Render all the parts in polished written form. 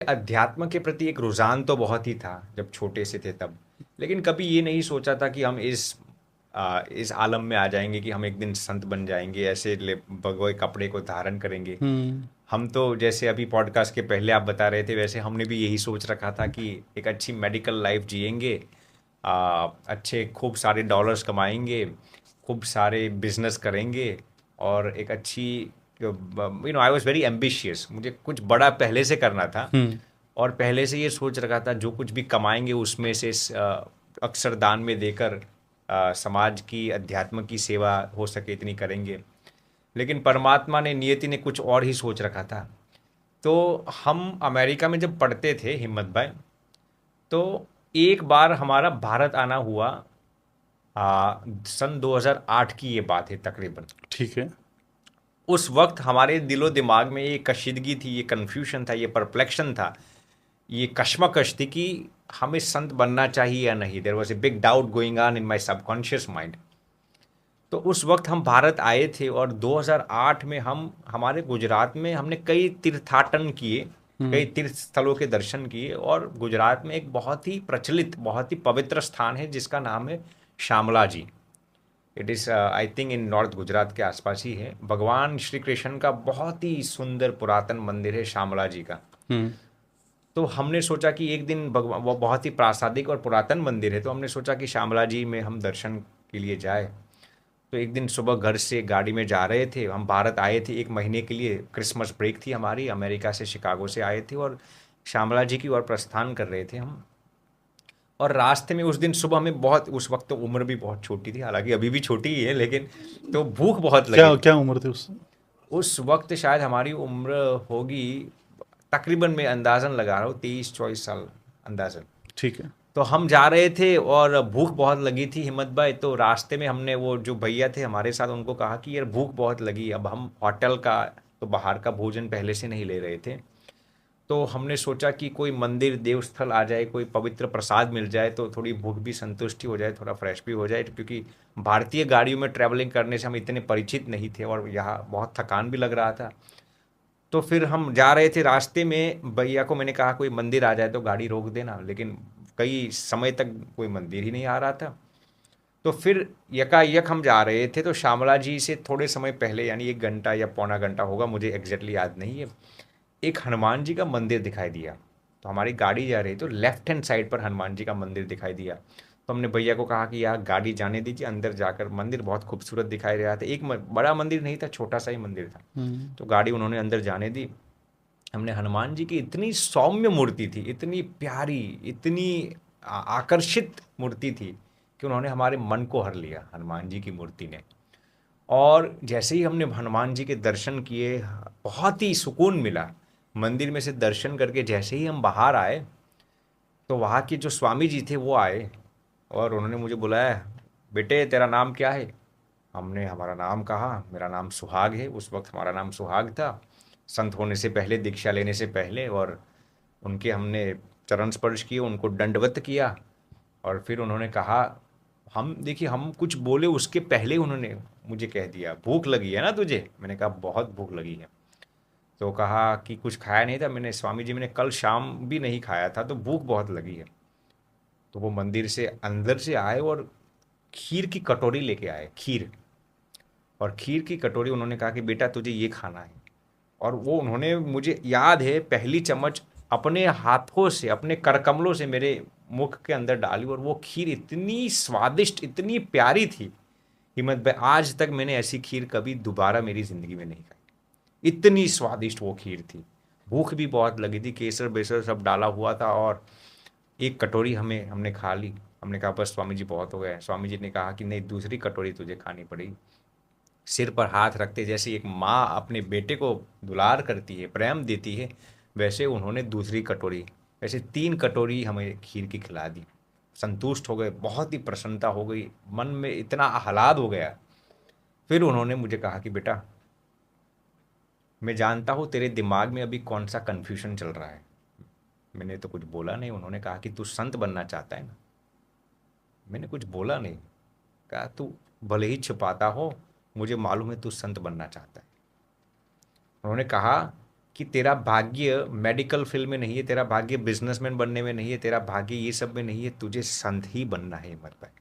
अध्यात्म के प्रति एक रुझान तो बहुत ही था जब छोटे से थे तब, लेकिन कभी ये नहीं सोचा था कि हम इस आलम में आ जाएंगे कि हम एक दिन संत बन जाएंगे, ऐसे भगवे कपड़े को धारण करेंगे। हम्म। हम तो जैसे अभी पॉडकास्ट के पहले आप बता रहे थे, वैसे हमने भी यही सोच रखा था कि एक अच्छी मेडिकल लाइफ जिएंगे, अच्छे खूब सारे डॉलर्स कमाएंगे, खूब सारे बिजनेस करेंगे, और एक अच्छी, आई वॉज वेरी एम्बिशियस, मुझे कुछ बड़ा पहले से करना था। हम्म। और पहले से ये सोच रखा था जो कुछ भी कमाएंगे उसमें से अक्सर दान में देकर समाज की, अध्यात्म की सेवा हो सके इतनी करेंगे। लेकिन परमात्मा ने, नियति ने कुछ और ही सोच रखा था। तो हम अमेरिका में जब पढ़ते थे हिम्मत भाई, तो एक बार हमारा भारत आना हुआ। सन 2008 की ये बात है तकरीबन। ठीक है। उस वक्त हमारे दिलो दिमाग में ये कशीदगी थी, ये कन्फ्यूजन था, ये परप्लेक्शन था, ये कश्मकश थी कि हमें संत बनना चाहिए या नहीं। There was a big doubt going on in my subconscious mind. तो उस वक्त हम भारत आए थे और 2008 में हम हमारे गुजरात में हमने कई तीर्थाटन किए, कई हम्म। तीर्थ स्थलों के दर्शन किए। और गुजरात में एक बहुत ही प्रचलित, बहुत ही पवित्र स्थान है जिसका नाम है Shyamala ji. It is I think in north Gujarat के आसपास ही है। भगवान श्री कृष्ण का बहुत ही सुंदर पुरातन मंदिर है श्यामला जी का। हम्म। तो हमने सोचा कि एक दिन भगवान, वो बहुत ही प्रासादिक और पुरातन मंदिर है, तो हमने सोचा कि श्यामला जी में हम दर्शन के लिए जाए। तो एक दिन सुबह घर से गाड़ी में जा रहे थे, हम भारत आए थे एक महीने के लिए, क्रिसमस ब्रेक थी हमारी, अमेरिका से, शिकागो से आए थे और श्यामला जी की ओर प्रस्थान कर रहे थे हम। और रास्ते में उस दिन सुबह हमें बहुत, उस वक्त तो उम्र भी बहुत छोटी थी, हालांकि अभी भी छोटी ही है, लेकिन तो भूख बहुत लगी क्या थी। क्या उम्र थी उस? उस वक्त शायद हमारी उम्र होगी, तकरीबन मैं अंदाज़न लगा रहा हूँ 23-24 साल, अंदाज़न। ठीक है। तो हम जा रहे थे और भूख बहुत लगी थी हिम्मत भाई। तो रास्ते में हमने, वो जो भैया थे हमारे साथ, उनको कहा कि यार भूख बहुत लगी। अब हम होटल का, तो बाहर का भोजन पहले से नहीं ले रहे थे। तो हमने सोचा कि कोई मंदिर, देवस्थल आ जाए, कोई पवित्र प्रसाद मिल जाए तो थोड़ी भूख भी संतुष्टि हो जाए, थोड़ा फ्रेश भी हो जाए, क्योंकि भारतीय गाड़ियों में ट्रैवलिंग करने से हम इतने परिचित नहीं थे और यहाँ बहुत थकान भी लग रहा था। तो फिर हम जा रहे थे, रास्ते में भैया को मैंने कहा कोई मंदिर आ जाए तो गाड़ी रोक देना, लेकिन कई समय तक कोई मंदिर ही नहीं आ रहा था। तो फिर यकायक हम जा रहे थे, तो श्यामला जी से थोड़े समय पहले, यानी 1 घंटा या पौना घंटा होगा, मुझे एग्जैक्टली याद नहीं है, एक हनुमान जी का मंदिर दिखाई दिया। तो हमारी गाड़ी जा रही, तो लेफ्ट हैंड साइड पर हनुमान जी का मंदिर दिखाई दिया। तो हमने भैया को कहा कि यार गाड़ी जाने दीजिए, अंदर जाकर, मंदिर बहुत खूबसूरत दिखाई दे रहा था। एक बड़ा मंदिर नहीं था, छोटा सा ही मंदिर था। हम्म। तो गाड़ी उन्होंने अंदर जाने दी। हमने हनुमान जी की, इतनी सौम्य मूर्ति थी, इतनी प्यारी, इतनी आकर्षित मूर्ति थी कि उन्होंने हमारे मन को हर लिया, हनुमान जी की मूर्ति ने। और जैसे ही हमने हनुमान जी के दर्शन किए, बहुत ही सुकून मिला। मंदिर में से दर्शन करके जैसे ही हम बाहर आए, तो वहाँ के जो स्वामी जी थे वो आए और उन्होंने मुझे बुलाया, बेटे तेरा नाम क्या है? हमने हमारा नाम कहा, मेरा नाम सुहाग है। उस वक्त हमारा नाम सुहाग था, संत होने से पहले, दीक्षा लेने से पहले। और उनके हमने चरण स्पर्श किए, उनको दंडवत किया। और फिर उन्होंने कहा, हम देखिए, हम कुछ बोले उसके पहले उन्होंने मुझे कह दिया, भूख लगी है ना तुझे? मैंने कहा बहुत भूख लगी है। तो कहा कि कुछ खाया नहीं था मैंने स्वामी जी, मैंने कल शाम भी नहीं खाया था, तो भूख बहुत लगी है। तो वो मंदिर से अंदर से आए और खीर की कटोरी लेके आए, खीर। और खीर की कटोरी, उन्होंने कहा कि बेटा तुझे ये खाना है। और वो, उन्होंने, मुझे याद है, पहली चम्मच अपने हाथों से, अपने करकमलों से मेरे मुख के अंदर डाली। और वो खीर इतनी स्वादिष्ट, इतनी प्यारी थी हिम्मत भाई, आज तक मैंने ऐसी खीर कभी दोबारा मेरी ज़िंदगी में नहीं खाई। इतनी स्वादिष्ट वो खीर थी। भूख भी बहुत लगी थी, केसर बेसर सब डाला हुआ था। और एक कटोरी हमने खा ली। हमने कहा बस स्वामी जी बहुत हो गया है। स्वामी जी ने कहा कि नहीं, दूसरी कटोरी तुझे खानी पड़ेगी। सिर पर हाथ रखते, जैसे एक माँ अपने बेटे को दुलार करती है, प्रेम देती है, वैसे उन्होंने दूसरी कटोरी, वैसे 3 कटोरी हमें खीर की खिला दी। संतुष्ट हो गए, बहुत ही प्रसन्नता हो गई, मन में इतना आह्लाद हो गया। फिर उन्होंने मुझे कहा कि बेटा, मैं जानता हूँ तेरे दिमाग में अभी कौन सा कन्फ्यूजन चल रहा है। मैंने तो कुछ बोला नहीं। उन्होंने कहा कि तू संत बनना चाहता है ना? मैंने कुछ बोला नहीं। कहा तू भले ही छिपाता हो, मुझे मालूम है तू संत बनना चाहता है। उन्होंने कहा कि तेरा भाग्य मेडिकल फील्ड में नहीं है, तेरा भाग्य बिजनेसमैन बनने में नहीं है, तेरा भाग्य ये सब में नहीं है, तुझे संत ही बनना है हिम्मत भाई।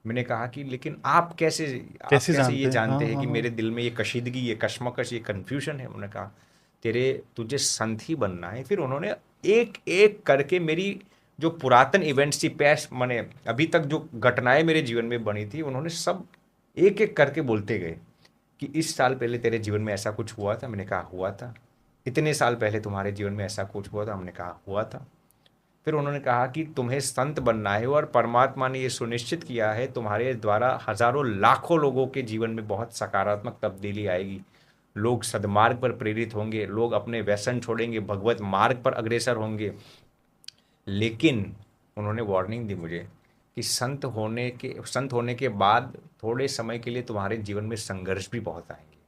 मैंने कहा कि लेकिन आप कैसे कैसे जानते ये हैं? हाँ जानते हैं हाँ कि हाँ। मेरे दिल में ये कशीदगी, ये कश्मकश, ये कन्फ्यूजन है? उन्होंने कहा तेरे तुझे संत ही बनना है। फिर उन्होंने एक एक करके मेरी जो पुरातन इवेंट्स थी, पैस मैंने अभी तक जो घटनाएं मेरे जीवन में बनी थी, उन्होंने सब एक एक करके बोलते गए कि इस साल पहले तेरे जीवन में ऐसा कुछ हुआ था। मैंने कहा हुआ था। इतने साल पहले तुम्हारे जीवन में ऐसा कुछ हुआ था। हमने कहा हुआ था। फिर उन्होंने कहा कि तुम्हें संत बनना है और परमात्मा ने ये सुनिश्चित किया है तुम्हारे द्वारा हजारों लाखों लोगों के जीवन में बहुत सकारात्मक तब्दीली आएगी। लोग सद्मार्ग पर प्रेरित होंगे, लोग अपने व्यसन छोड़ेंगे, भगवत मार्ग पर अग्रसर होंगे। लेकिन उन्होंने वार्निंग दी मुझे कि संत होने के बाद थोड़े समय के लिए तुम्हारे जीवन में संघर्ष भी बहुत आएंगे,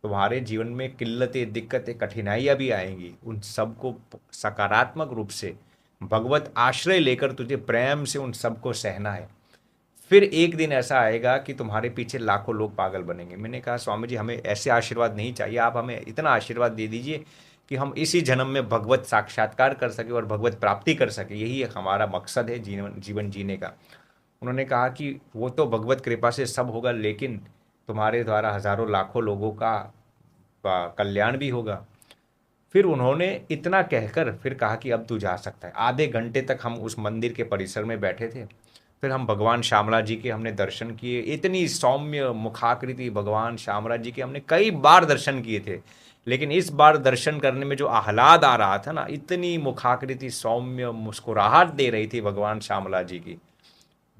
तुम्हारे जीवन में किल्लतें, दिक्कतें, कठिनाइयाँ भी आएंगी। उन सबको सकारात्मक रूप से भगवत आश्रय लेकर तुझे प्रेम से उन सबको सहना है। फिर एक दिन ऐसा आएगा कि तुम्हारे पीछे लाखों लोग पागल बनेंगे। मैंने कहा स्वामी जी हमें ऐसे आशीर्वाद नहीं चाहिए, आप हमें इतना आशीर्वाद दे दीजिए कि हम इसी जन्म में भगवत साक्षात्कार कर सके और भगवत प्राप्ति कर सके, यही एक हमारा मकसद है जीवन जीवन जीने का। उन्होंने कहा कि वो तो भगवत कृपा से सब होगा, लेकिन तुम्हारे द्वारा हजारों लाखों लोगों का कल्याण भी होगा। फिर उन्होंने इतना कहकर फिर कहा कि अब तू जा सकता है। आधे घंटे तक हम उस मंदिर के परिसर में बैठे थे। फिर हम भगवान श्यामला जी के हमने दर्शन किए। इतनी सौम्य मुखाकृति भगवान श्यामला जी के हमने कई बार दर्शन किए थे, लेकिन इस बार दर्शन करने में जो आह्लाद आ रहा था ना, इतनी मुखाकृति सौम्य मुस्कुराहट दे रही थी भगवान श्यामला जी की,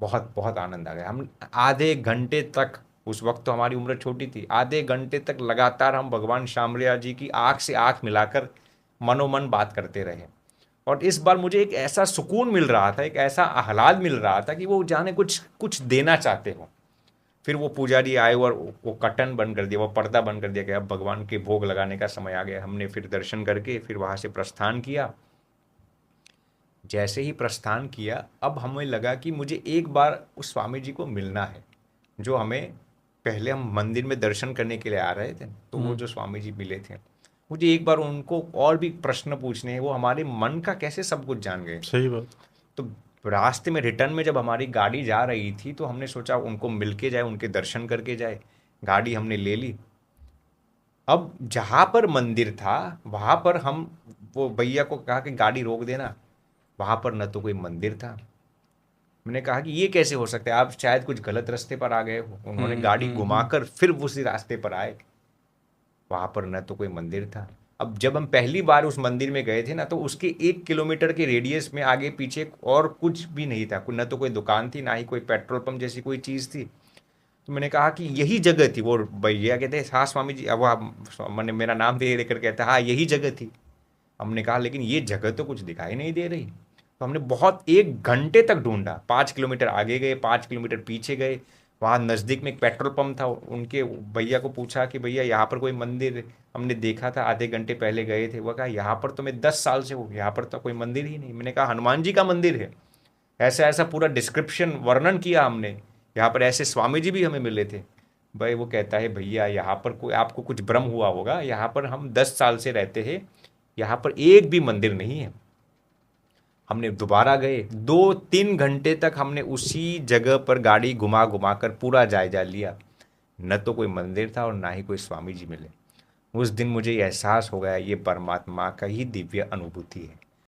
बहुत बहुत आनंद आ गया। हम आधे घंटे तक, उस वक्त तो हमारी उम्र छोटी थी, आधे घंटे तक लगातार हम भगवान श्यामलिया जी की आंख से आंख मिलाकर मनोमन बात करते रहे। और इस बार मुझे एक ऐसा सुकून मिल रहा था, एक ऐसा आह्लाद मिल रहा था कि वो जाने कुछ कुछ देना चाहते हो। फिर वो पुजारी आए और वो कर्टन बंद कर दिया, वो पर्दा बंद कर दिया कि अब भगवान के भोग लगाने का समय आ गया। हमने फिर दर्शन करके फिर वहाँ से प्रस्थान किया। जैसे ही प्रस्थान किया, अब हमें लगा कि मुझे एक बार उस स्वामी जी को मिलना है जो हमें, पहले हम मंदिर में दर्शन करने के लिए आ रहे थे, तो वो जो स्वामी जी मिले थे, मुझे एक बार उनको और भी प्रश्न पूछने हैं। वो हमारे मन का कैसे सब कुछ जान गए। सही बात। तो रास्ते में रिटर्न में जब हमारी गाड़ी जा रही थी, तो हमने सोचा उनको मिल के जाए, उनके दर्शन करके जाए। गाड़ी हमने ले ली। अब जहाँ पर मंदिर था वहाँ पर हम, वो भैया को कहा कि गाड़ी रोक देना। वहाँ पर न तो कोई मंदिर था। मैंने कहा कि ये कैसे हो सकता है, आप शायद कुछ गलत रास्ते पर आ गए हो। उन्होंने गाड़ी हम्म। घुमाकर फिर उसी रास्ते पर आए। वहाँ पर न तो कोई मंदिर था। अब जब हम पहली बार उस मंदिर में गए थे ना, तो उसके 1 किलोमीटर के रेडियस में आगे पीछे और कुछ भी नहीं था। न तो कोई दुकान थी, ना ही कोई पेट्रोल पंप जैसी कोई चीज़ थी। तो मैंने कहा कि यही जगह थी। वो भैया कहते हाँ स्वामी जी, अब वो मैंने मेरा नाम दे लेकर कहता हाँ यही जगह थी। हमने कहा लेकिन ये जगह तो कुछ दिखाई नहीं दे रही। तो हमने बहुत 1 घंटे तक ढूंढा। 5 किलोमीटर आगे गए, 5 किलोमीटर पीछे गए। वहाँ नज़दीक में एक पेट्रोल पंप था। उनके भैया को पूछा कि भैया यहाँ पर कोई मंदिर, हमने देखा था आधे घंटे पहले गए थे। वो कहा यहाँ पर तो मैं 10 साल से हूँ, यहाँ पर तो कोई मंदिर ही नहीं। मैंने कहा हनुमान जी का मंदिर है। ऐसा ऐसा पूरा डिस्क्रिप्शन वर्णन किया हमने। यहाँ पर ऐसे स्वामी जी भी हमें मिले थे। भाई वो कहता है भैया यहाँ पर कोई आपको कुछ भ्रम हुआ होगा, यहाँ पर हम 10 साल से रहते हैं, यहाँ पर एक भी मंदिर नहीं है। हमने दोबारा गए, 2-3 घंटे तक हमने उसी जगह पर गाड़ी घुमा घुमा कर पूरा जायजा लिया। न तो कोई मंदिर था और ना ही कोई स्वामी जी मिले। उस दिन मुझे ये एहसास हो गया, ये परमात्मा का ही दिव्य अनुभूति है।